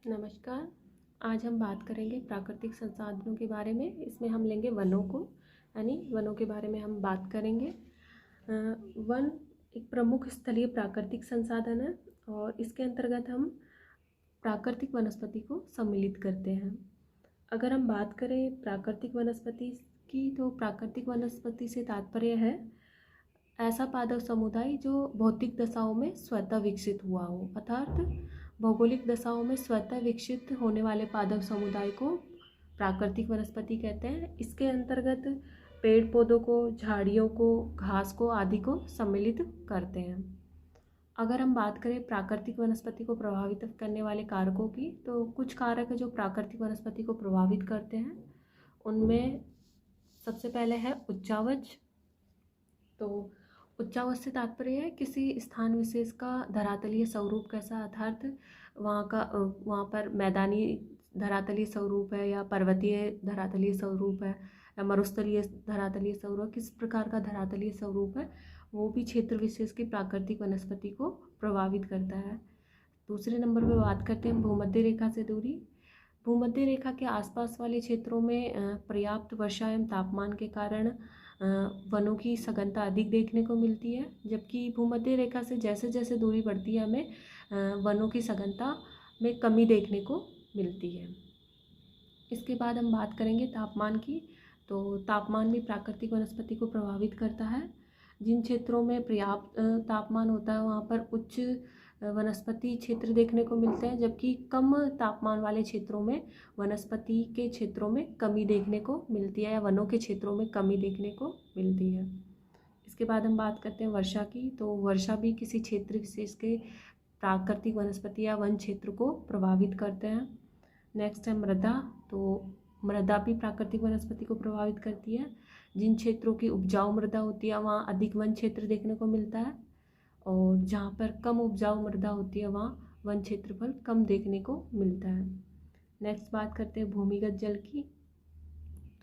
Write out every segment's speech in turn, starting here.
नमस्कार। आज हम बात करेंगे प्राकृतिक संसाधनों के बारे में। इसमें हम लेंगे वनों को, यानी वनों के बारे में हम बात करेंगे। वन एक प्रमुख स्थलीय प्राकृतिक संसाधन है और इसके अंतर्गत हम प्राकृतिक वनस्पति को सम्मिलित करते हैं। अगर हम बात करें प्राकृतिक वनस्पति की, तो प्राकृतिक वनस्पति से तात्पर्य है ऐसा पादप समुदाय जो भौतिक दशाओं में स्वतः विकसित हुआ हो, अर्थात भौगोलिक दशाओं में स्वतः विकसित होने वाले पादप समुदाय को प्राकृतिक वनस्पति कहते हैं। इसके अंतर्गत पेड़ पौधों को, झाड़ियों को, घास को आदि को सम्मिलित करते हैं। अगर हम बात करें प्राकृतिक वनस्पति को प्रभावित करने वाले कारकों की, तो कुछ कारक है जो प्राकृतिक वनस्पति को प्रभावित करते हैं। उनमें सबसे पहले है उच्चावच। तो उच्चावच से तात्पर्य है किसी स्थान विशेष का धरातलीय स्वरूप कैसा, अर्थात वहाँ पर मैदानी धरातलीय स्वरूप है या पर्वतीय धरातलीय स्वरूप है या मरुस्थलीय धरातलीय स्वरूप, किस प्रकार का धरातलीय स्वरूप है, वो भी क्षेत्र विशेष की प्राकृतिक वनस्पति को प्रभावित करता है। दूसरे नंबर पर बात करते हैं भूमध्य रेखा से दूरी। भूमध्य रेखा के आसपास वाले क्षेत्रों में पर्याप्त वर्षा एवं तापमान के कारण वनों की सघनता अधिक देखने को मिलती है, जबकि भूमध्य रेखा से जैसे जैसे दूरी बढ़ती है हमें वनों की सघनता में कमी देखने को मिलती है। इसके बाद हम बात करेंगे तापमान की। तो तापमान भी प्राकृतिक वनस्पति को प्रभावित करता है। जिन क्षेत्रों में पर्याप्त तापमान होता है वहाँ पर उच्च वनस्पति क्षेत्र देखने को मिलते हैं, जबकि कम तापमान वाले क्षेत्रों में वनस्पति के क्षेत्रों में कमी देखने को मिलती है या वनों के क्षेत्रों में कमी देखने को मिलती है। इसके बाद हम बात करते हैं वर्षा की। तो वर्षा भी किसी क्षेत्र विशेष के प्राकृतिक वनस्पति या वन क्षेत्र को प्रभावित करते हैं। नेक्स्ट है मृदा। तो मृदा भी प्राकृतिक वनस्पति को प्रभावित करती है। जिन क्षेत्रों की उपजाऊ मृदा होती है वहाँ अधिक वन क्षेत्र देखने को मिलता है, और जहाँ पर कम उपजाऊ मृदा होती है वहाँ वन क्षेत्रफल कम देखने को मिलता है। नेक्स्ट बात करते हैं भूमिगत जल की।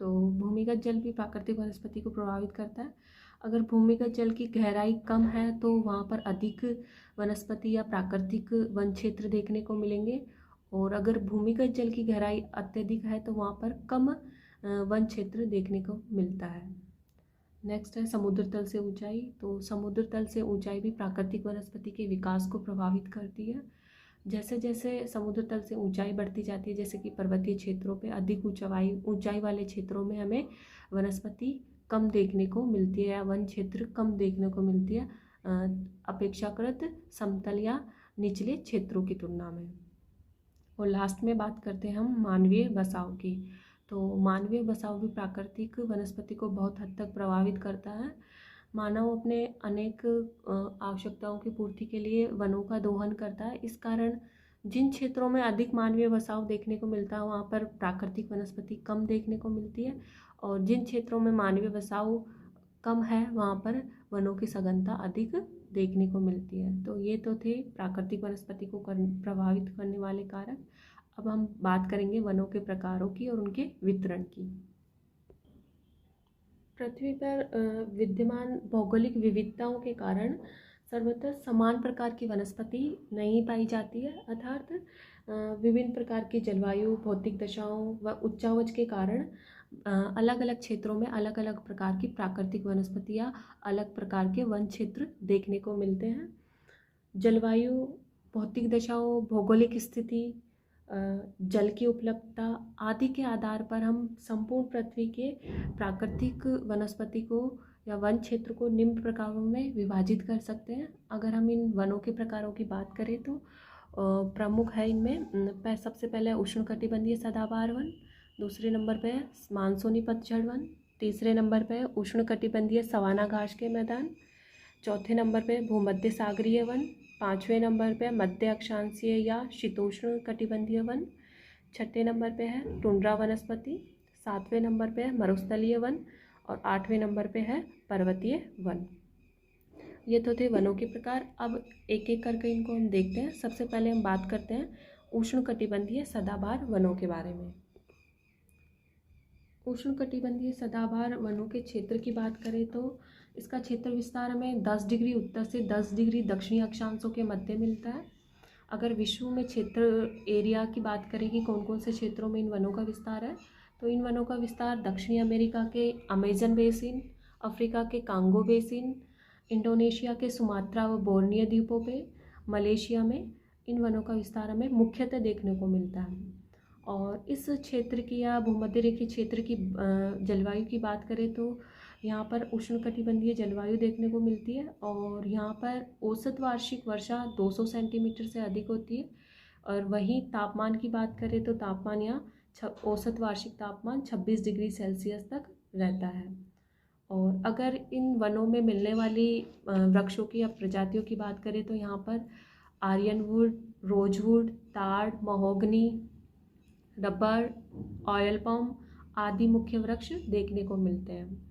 तो भूमिगत जल भी प्राकृतिक वनस्पति को प्रभावित करता है। अगर भूमिगत जल की गहराई कम है तो वहाँ पर अधिक वनस्पति या प्राकृतिक वन क्षेत्र देखने को मिलेंगे, और अगर भूमिगत जल की गहराई अत्यधिक है तो वहाँ पर कम वन क्षेत्र देखने को मिलता है। नेक्स्ट है समुद्र तल से ऊंचाई। तो समुद्र तल से ऊंचाई भी प्राकृतिक वनस्पति के विकास को प्रभावित करती है। जैसे जैसे समुद्र तल से ऊंचाई बढ़ती जाती है, जैसे कि पर्वतीय क्षेत्रों पे अधिक ऊंचाई वाले क्षेत्रों में हमें वनस्पति कम देखने को मिलती है या वन क्षेत्र कम देखने को मिलती है अपेक्षाकृत समतल या निचले क्षेत्रों की तुलना में। और लास्ट में बात करते हैं हम मानवीय बसाव की। तो मानवीय बसाव भी प्राकृतिक वनस्पति को बहुत हद तक प्रभावित करता है। मानव अपने अनेक आवश्यकताओं की पूर्ति के लिए वनों का दोहन करता है। इस कारण जिन क्षेत्रों में अधिक मानवीय बसाव देखने को मिलता है वहाँ पर प्राकृतिक वनस्पति कम देखने को मिलती है, और जिन क्षेत्रों में मानवीय बसाव कम है वहाँ पर वनों की सघनता अधिक देखने को मिलती है। तो ये तो थे प्राकृतिक वनस्पति को प्रभावित करने वाले कारक। अब हम बात करेंगे वनों के प्रकारों की और उनके वितरण की। पृथ्वी पर विद्यमान भौगोलिक विविधताओं के कारण सर्वत्र समान प्रकार की वनस्पति नहीं पाई जाती है, अर्थात विभिन्न प्रकार की जलवायु, भौतिक दशाओं व उच्चावच के कारण अलग अलग क्षेत्रों में अलग अलग प्रकार की प्राकृतिक वनस्पति या अलग प्रकार के वन क्षेत्र देखने को मिलते हैं। जलवायु, भौतिक दशाओं, भौगोलिक स्थिति, जल की उपलब्धता आदि के आधार पर हम संपूर्ण पृथ्वी के प्राकृतिक वनस्पति को या वन क्षेत्र को निम्न प्रकारों में विभाजित कर सकते हैं। अगर हम इन वनों के प्रकारों की बात करें तो प्रमुख है इनमें सबसे पहले उष्णकटिबंधीय सदाबहार वन, दूसरे नंबर पे है मानसूनी पतझड़ वन, तीसरे नंबर पे है उष्णकटिबंधीय सवाना घास के मैदान, चौथे नंबर पे भूमध्य सागरीय वन, पाँचवें नंबर पे मध्य अक्षांशीय या शीतोष्ण कटिबंधीय वन, छठे नंबर पे है टुंड्रा वनस्पति, सातवें नंबर पे है मरुस्थलीय वन, और आठवें नंबर पे है पर्वतीय वन। ये तो थे वनों के प्रकार। अब एक एक करके इनको हम देखते हैं। सबसे पहले हम बात करते हैं उष्णकटिबंधीय सदाबहार वनों के बारे में। उष्णकटिबंधीय सदाबहार वनों के क्षेत्र की बात करें तो इसका क्षेत्र विस्तार हमें 10 डिग्री उत्तर से 10 डिग्री दक्षिणी अक्षांशों के मध्य मिलता है, अगर विश्व में क्षेत्र एरिया की बात करें कि कौन कौन से क्षेत्रों में इन वनों का विस्तार है, तो इन वनों का विस्तार दक्षिणी अमेरिका के अमेजन बेसिन, अफ्रीका के कांगो बेसिन, इंडोनेशिया के सुमात्रा व बोर्नियो द्वीपों पे, मलेशिया में इन वनों का विस्तार हमें मुख्यतः देखने को मिलता है। और इस क्षेत्र की या भूमध्य रेखीय क्षेत्र की जलवायु की बात करें तो यहाँ पर उष्णकटिबंधीय जलवायु देखने को मिलती है और यहाँ पर औसत वार्षिक वर्षा 200 सेंटीमीटर से अधिक होती है। और वहीं तापमान की बात करें तो तापमान यहाँ औसत वार्षिक तापमान 26 डिग्री सेल्सियस तक रहता है। और अगर इन वनों में मिलने वाली वृक्षों की या प्रजातियों की बात करें तो यहाँ पर आर्यनवुड, रोजवुड, ताड़, महोगनी, रबर, ऑयल पाम आदि मुख्य वृक्ष देखने को मिलते हैं।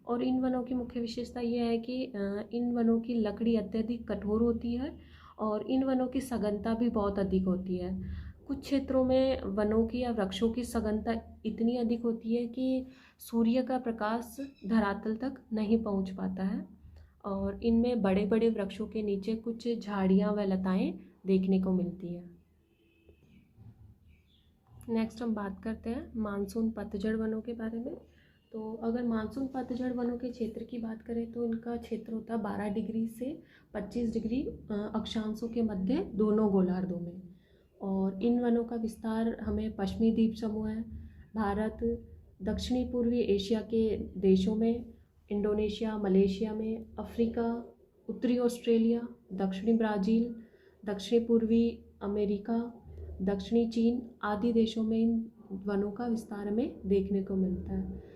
और इन वनों की मुख्य विशेषता यह है कि इन वनों की लकड़ी अत्यधिक कठोर होती है और इन वनों की सघनता भी बहुत अधिक होती है। कुछ क्षेत्रों में वनों की या वृक्षों की सघनता इतनी अधिक होती है कि सूर्य का प्रकाश धरातल तक नहीं पहुंच पाता है और इनमें बड़े बड़े वृक्षों के नीचे कुछ झाड़ियाँ व लताएँ देखने को मिलती है। नेक्स्ट हम बात करते हैं मानसून पतझड़ वनों के बारे में। तो अगर मानसून पतझड़ वनों के क्षेत्र की बात करें तो इनका क्षेत्र होता है 12 डिग्री से 25 डिग्री अक्षांशों के मध्य दोनों गोलार्धों में। और इन वनों का विस्तार हमें पश्चिमी द्वीप समूह है, भारत, दक्षिणी पूर्वी एशिया के देशों में, इंडोनेशिया, मलेशिया में, अफ्रीका, उत्तरी ऑस्ट्रेलिया, दक्षिणी ब्राज़ील, दक्षिणी पूर्वी अमेरिका, दक्षिणी चीन आदि देशों में इन वनों का विस्तार हमें देखने को मिलता है।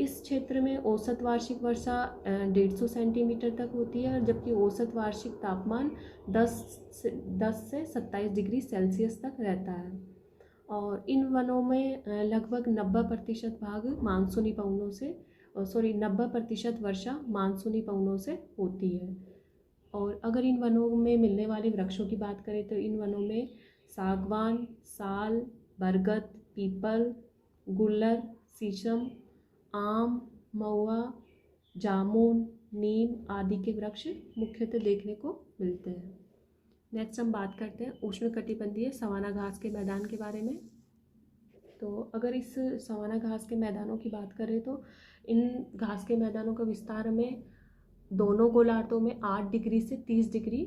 इस क्षेत्र में औसत वार्षिक वर्षा 150 सेंटीमीटर तक होती है, जबकि औसत वार्षिक तापमान 10 से 27 डिग्री सेल्सियस तक रहता है। और इन वनों में लगभग 90% भाग मानसूनी पवनों से 90% वर्षा मानसूनी पवनों से होती है। और अगर इन वनों में मिलने वाले वृक्षों की बात करें तो इन वनों में सागवान, साल, बरगद, पीपल, गुल्लर, शीशम, आम, महुआ, जामुन, नीम आदि के वृक्ष मुख्यतः देखने को मिलते हैं। नेक्स्ट हम बात करते हैं उष्णकटिबंधीय सवाना घास के मैदान के बारे में। तो अगर इस सवाना घास के मैदानों की बात करें तो इन घास के मैदानों का विस्तार हमें दोनों गोलार्धों में 8 डिग्री से 30 डिग्री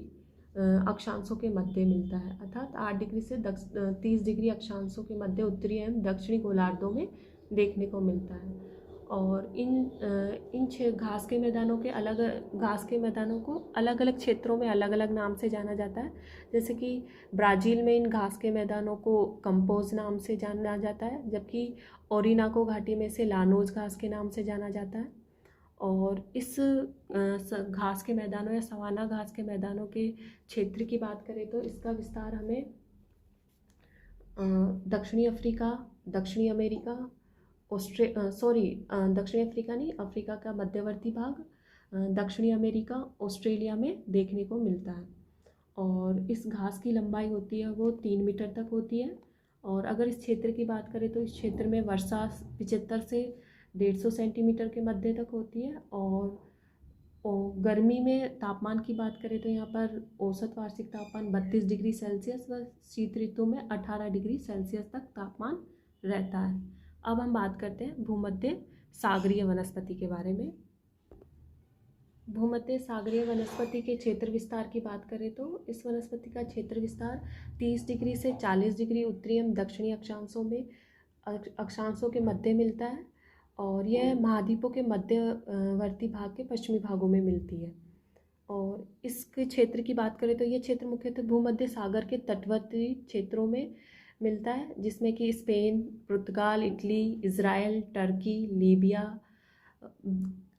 अक्षांशों के मध्य मिलता है, अर्थात 8 डिग्री से 30 डिग्री अक्षांशों के मध्य उत्तरी एवं दक्षिणी गोलार्धों में देखने को मिलता है। और इन घास के मैदानों को अलग अलग क्षेत्रों में अलग अलग नाम से जाना जाता है। जैसे कि ब्राज़ील में इन घास के मैदानों को कंपोज नाम से जाना जाता है, जबकि ओरिनाको घाटी में से लानोज घास के नाम से जाना जाता है। और इस घास के मैदानों या सवाना घास के मैदानों के क्षेत्र की बात करें तो इसका विस्तार हमें दक्षिणी अफ्रीका, दक्षिणी अमेरिका, दक्षिणी अफ्रीका नहीं, अफ्रीका का मध्यवर्ती भाग, दक्षिणी अमेरिका, ऑस्ट्रेलिया में देखने को मिलता है। और इस घास की लंबाई होती है वो 3 मीटर तक होती है। और अगर इस क्षेत्र की बात करें तो इस क्षेत्र में वर्षा 75 से 150 सेंटीमीटर के मध्य तक होती है। और गर्मी में तापमान की बात करें तो यहाँ पर औसत वार्षिक तापमान 32 डिग्री सेल्सियस व शीत ऋतु में 18 डिग्री सेल्सियस तक तापमान रहता है। अब हम बात करते हैं भूमध्य सागरीय वनस्पति के बारे में। भूमध्य सागरीय वनस्पति के क्षेत्र विस्तार की बात करें तो इस वनस्पति का क्षेत्र विस्तार 30 डिग्री से 40 डिग्री उत्तरी एवं दक्षिणी अक्षांशों के मध्य मिलता है। और यह महाद्वीपों के मध्यवर्ती भाग के पश्चिमी भागों में मिलती है। और इसके क्षेत्र की बात करें तो यह क्षेत्र मुख्यतः भूमध्य सागर के तटवर्ती क्षेत्रों में मिलता है, जिसमें कि स्पेन, पुर्तगाल, इटली, इज़राइल, टर्की, लीबिया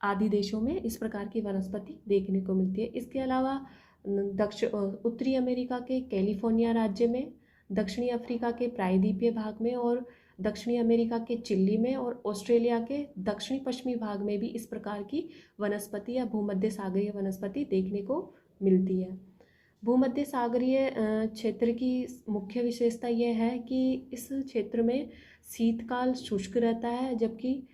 आदि देशों में इस प्रकार की वनस्पति देखने को मिलती है। इसके अलावा उत्तरी अमेरिका के कैलिफोर्निया राज्य में, दक्षिणी अफ्रीका के प्रायद्वीपीय भाग में और दक्षिणी अमेरिका के चिली में और ऑस्ट्रेलिया के दक्षिणी पश्चिमी भाग में भी इस प्रकार की वनस्पति या भूमध्य सागरीय वनस्पति देखने को मिलती है। भूमध्य सागरीय क्षेत्र की मुख्य विशेषता यह है कि इस क्षेत्र में शीतकाल शुष्क रहता है, जबकि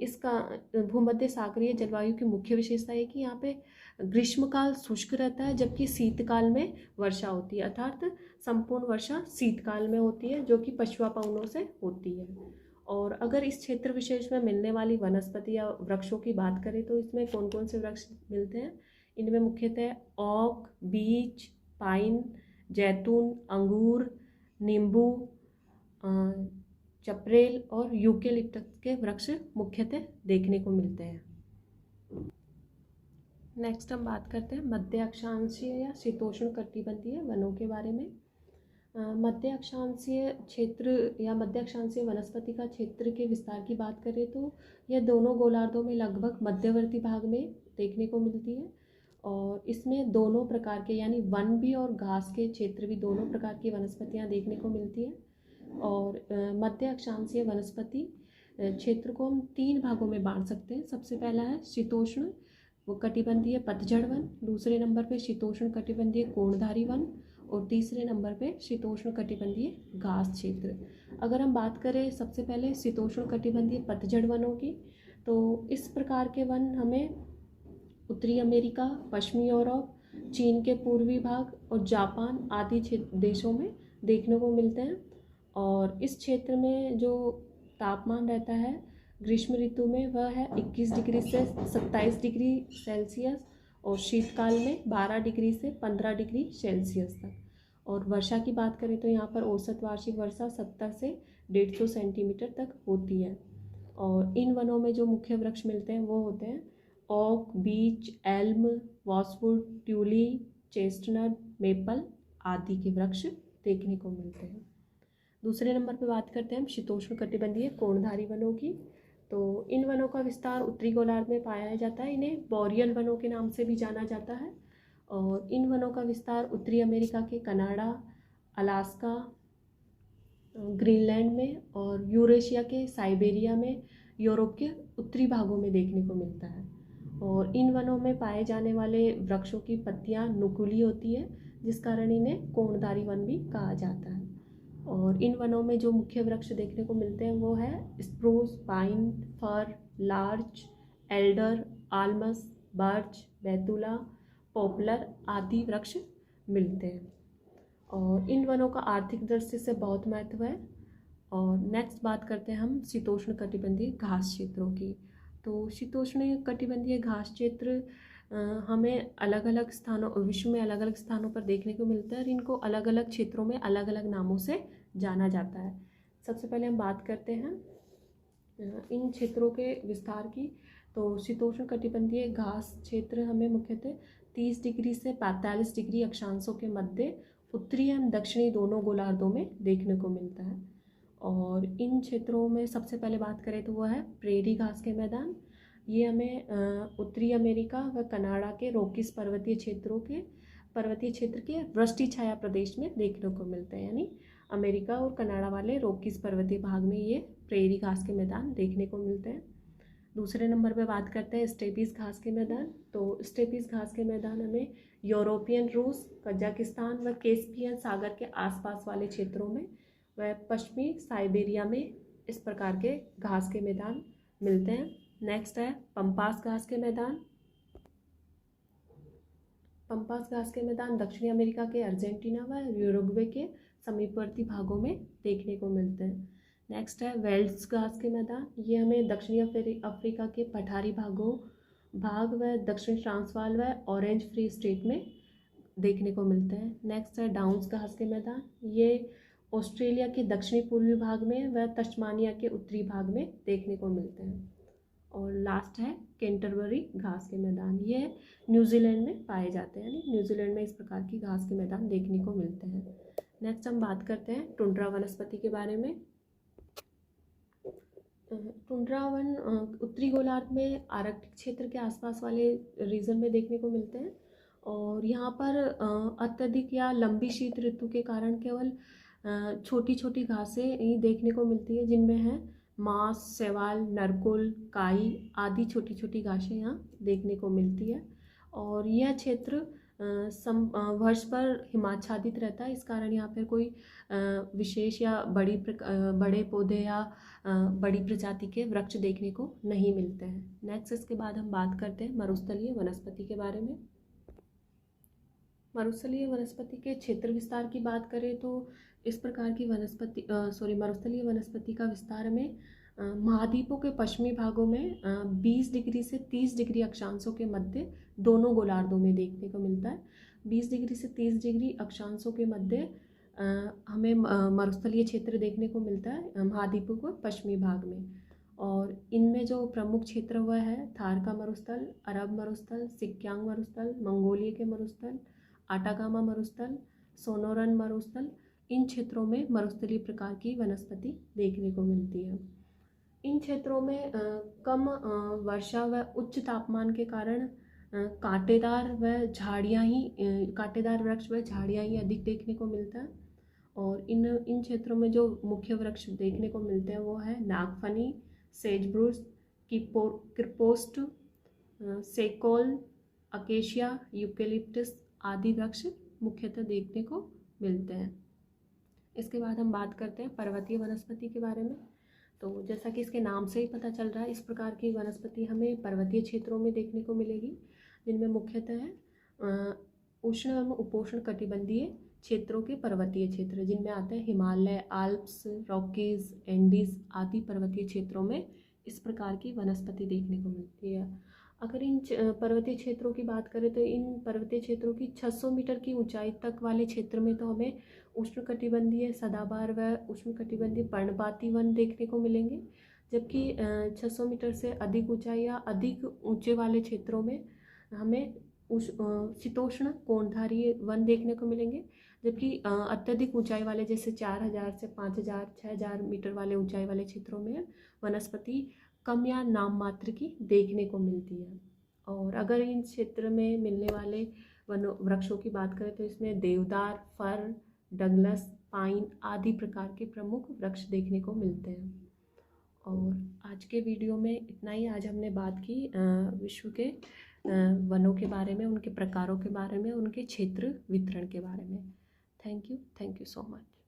इसका भूमध्य सागरीय जलवायु की मुख्य विशेषता है कि यहाँ पे ग्रीष्मकाल शुष्क रहता है, जबकि शीतकाल में वर्षा होती है, अर्थात संपूर्ण वर्षा शीतकाल में होती है, जो कि पछुआ पवनों से होती है। और अगर इस क्षेत्र विशेष में मिलने वाली वनस्पति या वृक्षों की बात करें तो इसमें कौन कौन से वृक्ष मिलते हैं? इनमें मुख्यतः ओक, बीच, पाइन, जैतून, अंगूर, नींबू, चपरेल और यूकेलिप्टस के वृक्ष मुख्यतः देखने को मिलते हैं। नेक्स्ट हम बात करते हैं मध्य अक्षांशीय या शीतोष्ण कटिबंधीय वनों के बारे में। मध्य अक्षांशीय क्षेत्र या मध्य अक्षांशीय वनस्पति का क्षेत्र के विस्तार की बात करें तो यह दोनों गोलार्धों में लगभग मध्यवर्ती भाग में देखने को मिलती है, और इसमें दोनों प्रकार के यानी वन भी और घास के क्षेत्र भी, दोनों प्रकार की वनस्पतियां देखने को मिलती हैं। और मध्य अक्षांशीय वनस्पति क्षेत्र को हम 3 भागों में बांट सकते हैं। सबसे पहला है शीतोष्ण कटिबंधीय पतझड़ वन, दूसरे नंबर पे शीतोष्ण कटिबंधीय कोणधारी वन और तीसरे नंबर पे शीतोष्ण कटिबंधीय घास क्षेत्र। अगर हम बात करें सबसे पहले शीतोष्ण कटिबंधीय पतझड़ वनों की, तो इस प्रकार के वन हमें उत्तरी अमेरिका, पश्चिमी यूरोप, चीन के पूर्वी भाग और जापान आदि देशों में देखने को मिलते हैं। और इस क्षेत्र में जो तापमान रहता है ग्रीष्म ऋतु में वह है 21 डिग्री से 27 डिग्री सेल्सियस और शीतकाल में 12 डिग्री से 15 डिग्री सेल्सियस तक। और वर्षा की बात करें तो यहाँ पर औसत वार्षिक वर्षा 70 से 150 सेंटीमीटर तक होती है। और इन वनों में जो मुख्य वृक्ष मिलते हैं वो होते हैं ओक, बीच, एल्म, वॉसवुड, ट्यूली, चेस्टनट, मेपल आदि के वृक्ष देखने को मिलते हैं। दूसरे नंबर पर बात करते हैं हम शीतोष्ण कटिबंधीय कोणधारी वनों की। तो इन वनों का विस्तार उत्तरी गोलार्ध में पाया जाता है, इन्हें बोरियल वनों के नाम से भी जाना जाता है। और इन वनों का विस्तार उत्तरी अमेरिका के कनाडा, अलास्का, ग्रीनलैंड में और यूरेशिया के साइबेरिया में यूरोप के उत्तरी भागों में देखने को मिलता है। और इन वनों में पाए जाने वाले वृक्षों की पत्तियां नुकीली होती है, जिस कारण इन्हें कोणधारी वन भी कहा जाता है। और इन वनों में जो मुख्य वृक्ष देखने को मिलते हैं वो है स्प्रूस, पाइन, फर, लार्च, एल्डर, आल्मस, बर्च, बैतूला, पॉपुलर आदि वृक्ष मिलते हैं। और इन वनों का आर्थिक दृष्टि से बहुत महत्व है। और नेक्स्ट बात करते हैं हम शीतोष्ण कटिबंधीय घास क्षेत्रों की। तो शीतोष्ण कटिबंधीय घास क्षेत्र हमें अलग अलग स्थानों, विश्व में अलग अलग स्थानों पर देखने को मिलता है और इनको अलग अलग क्षेत्रों में अलग अलग नामों से जाना जाता है। सबसे पहले हम बात करते हैं इन क्षेत्रों के विस्तार की। तो शीतोष्ण कटिबंधीय घास क्षेत्र हमें मुख्यतः 30 डिग्री से 45 डिग्री अक्षांशों के मध्य उत्तरी एवं दक्षिणी दोनों गोलार्धों में देखने को मिलता है। और इन क्षेत्रों में सबसे पहले बात करें तो वह है प्रेरी घास के मैदान। ये हमें उत्तरी अमेरिका व कनाडा के रॉकीज पर्वतीय क्षेत्र के वृष्टि छाया प्रदेश में देखने को मिलते हैं, यानी अमेरिका और कनाडा वाले रॉकीज पर्वतीय भाग में ये प्रेरी घास के मैदान देखने को मिलते हैं। दूसरे नंबर पे बात करते हैं स्टेपीज घास के मैदान। तो स्टेपीज घास के मैदान हमें यूरोपियन रूस, कजाकिस्तान व कैस्पियन सागर के आसपास वाले क्षेत्रों में व पश्चिमी साइबेरिया में इस प्रकार के घास के मैदान मिलते हैं। नेक्स्ट है पंपास घास के मैदान। पंपास घास के मैदान दक्षिणी अमेरिका के अर्जेंटीना व यूरुग्वे के समीपवर्ती भागों में देखने को मिलते हैं। नेक्स्ट है वेल्ड्स घास के मैदान। ये हमें दक्षिणी अफ्रीका के पठारी भाग व दक्षिण ट्रांसवाल व ऑरेंज फ्री स्टेट में देखने को मिलते हैं। नेक्स्ट है डाउन्स घास के मैदान। ये ऑस्ट्रेलिया के दक्षिणी पूर्वी भाग में व तस्मानिया के उत्तरी भाग में देखने को मिलते हैं। और लास्ट है कैंटरबरी घास के मैदान। ये न्यूजीलैंड में पाए जाते हैं, यानी न्यूजीलैंड में इस प्रकार की घास के मैदान देखने को मिलते हैं। नेक्स्ट हम बात करते हैं टुंड्रा वनस्पति के बारे में। टुंड्रा वन उत्तरी गोलार्ध में आर्कटिक क्षेत्र के आसपास वाले रीजन में देखने को मिलते हैं। और यहाँ पर अत्यधिक या लंबी शीत ऋतु के कारण केवल छोटी छोटी घासें ही देखने को मिलती है, जिनमें है मांस, शैवाल, नरकुल, काई आदि छोटी छोटी घासें यहाँ देखने को मिलती है। और यह क्षेत्र वर्ष पर हिमाच्छादित रहता है। इस कारण यहाँ पर कोई विशेष या बड़े पौधे या बड़ी प्रजाति के वृक्ष देखने को नहीं मिलते हैं। नेक्स्ट इसके बाद हम बात करते हैं मरुस्थलीय वनस्पति के बारे में। मरुस्थलीय वनस्पति के क्षेत्र विस्तार की बात करें तो इस प्रकार की मरुस्थलीय वनस्पति का विस्तार में महाद्वीपों के पश्चिमी भागों में 20 डिग्री से 30 डिग्री अक्षांशों के मध्य दोनों गोलार्धों में देखने को मिलता है। 20 डिग्री से 30 डिग्री अक्षांशों के मध्य हमें मरुस्थलीय क्षेत्र देखने को मिलता है महाद्वीपों के पश्चिमी भाग में। और इनमें जो प्रमुख क्षेत्र हुआ है थार का मरुस्थल, अरब मरुस्थल, सिक्यांग मरुस्थल, मंगोलिया के मरुस्थल, आटागामा मरुस्थल, सोनोरन मरुस्थल, इन क्षेत्रों में मरुस्थलीय प्रकार की वनस्पति देखने को मिलती है। इन क्षेत्रों में कम वर्षा व उच्च तापमान के कारण कांटेदार वृक्ष व झाड़ियाँ ही अधिक देखने को मिलता है। और इन क्षेत्रों में जो मुख्य वृक्ष देखने को मिलते हैं वो है नागफनी, सेजब्रूस, क्रिपोस्ट, सेकोल, अकेशिया, यूकेलिप्टस आदि वृक्ष मुख्यतः देखने को मिलते हैं। इसके बाद हम बात करते हैं पर्वतीय वनस्पति के बारे में। तो जैसा कि इसके नाम से ही पता चल रहा है, इस प्रकार की वनस्पति हमें पर्वतीय क्षेत्रों में देखने को मिलेगी, जिनमें मुख्यतः उष्ण एवं उपोष्ण कटिबंधीय क्षेत्रों के पर्वतीय क्षेत्र जिनमें आते हैं हिमालय, आल्प्स, रॉकीज, एंडीज आदि पर्वतीय क्षेत्रों में इस प्रकार की वनस्पति देखने को मिलती है। अगर इन पर्वतीय क्षेत्रों की बात करें तो इन पर्वतीय क्षेत्रों की 600 मीटर की ऊंचाई तक वाले क्षेत्र में तो हमें उष्णकटिबंधीय सदाबहार व उष्णकटिबंधीय पर्णपाती वन देखने को मिलेंगे, जबकि 600 मीटर से अधिक ऊंचाई या अधिक ऊंचे वाले क्षेत्रों में हमें शीतोष्ण कोणधारीय वन देखने को मिलेंगे, जबकि अत्यधिक ऊंचाई वाले जैसे 4000 से 5000, 6000 मीटर वाले ऊंचाई वाले क्षेत्रों में वनस्पति कम या नाम मात्र की देखने को मिलती है। और अगर इन क्षेत्र में मिलने वाले वृक्षों की बात करें तो इसमें देवदार, फर, डगलस, पाइन आदि प्रकार के प्रमुख वृक्ष देखने को मिलते हैं। और आज के वीडियो में इतना ही। आज हमने बात की विश्व के वनों के बारे में, उनके प्रकारों के बारे में, उनके क्षेत्र वितरण के बारे में। Thank you so much.